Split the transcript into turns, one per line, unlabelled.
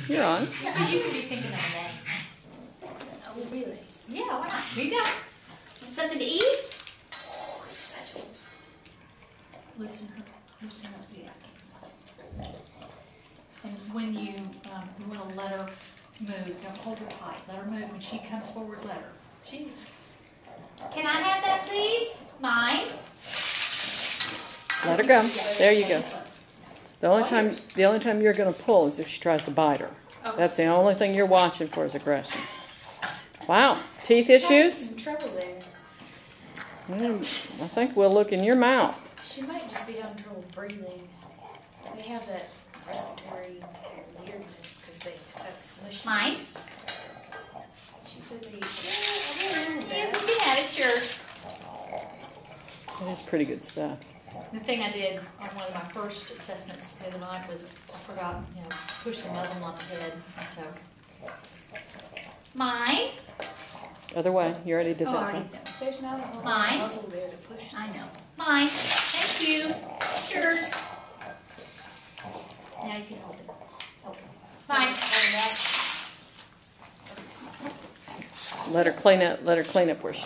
You're on.
But you can be thinking of a name.
Oh, really?
Yeah, why not? Here you go. Want something to eat?
Oh, it's such a...
Loosen her. Loosen up the And when you want to let her move, don't hold her tight. Let her move. When she comes forward, let her. Can I have that, please? Mine.
Let her go. There you go. The only time you're going to pull is if she tries to bite her.
Okay.
That's the only thing you're watching for is aggression. Wow. Teeth issues?
Some trouble there.
I think we'll look in your mouth.
She might just be having trouble breathing. They have that respiratory weirdness because they have smushed.
Mine.
She says they
Yeah, you can have it. It's yours.
That is pretty good stuff.
The thing I did on one of my first assessments the other night was I forgot, push the muzzle on the head, and so. Mine.
Other way. You already did
Oh, I
that.
already
Son.
know.
There's not
Mine.
a muzzle there to push.
I know. Mine. Thank you. Yours. Now you can hold it. Okay. Mine.
Let her clean up. Let her clean up where she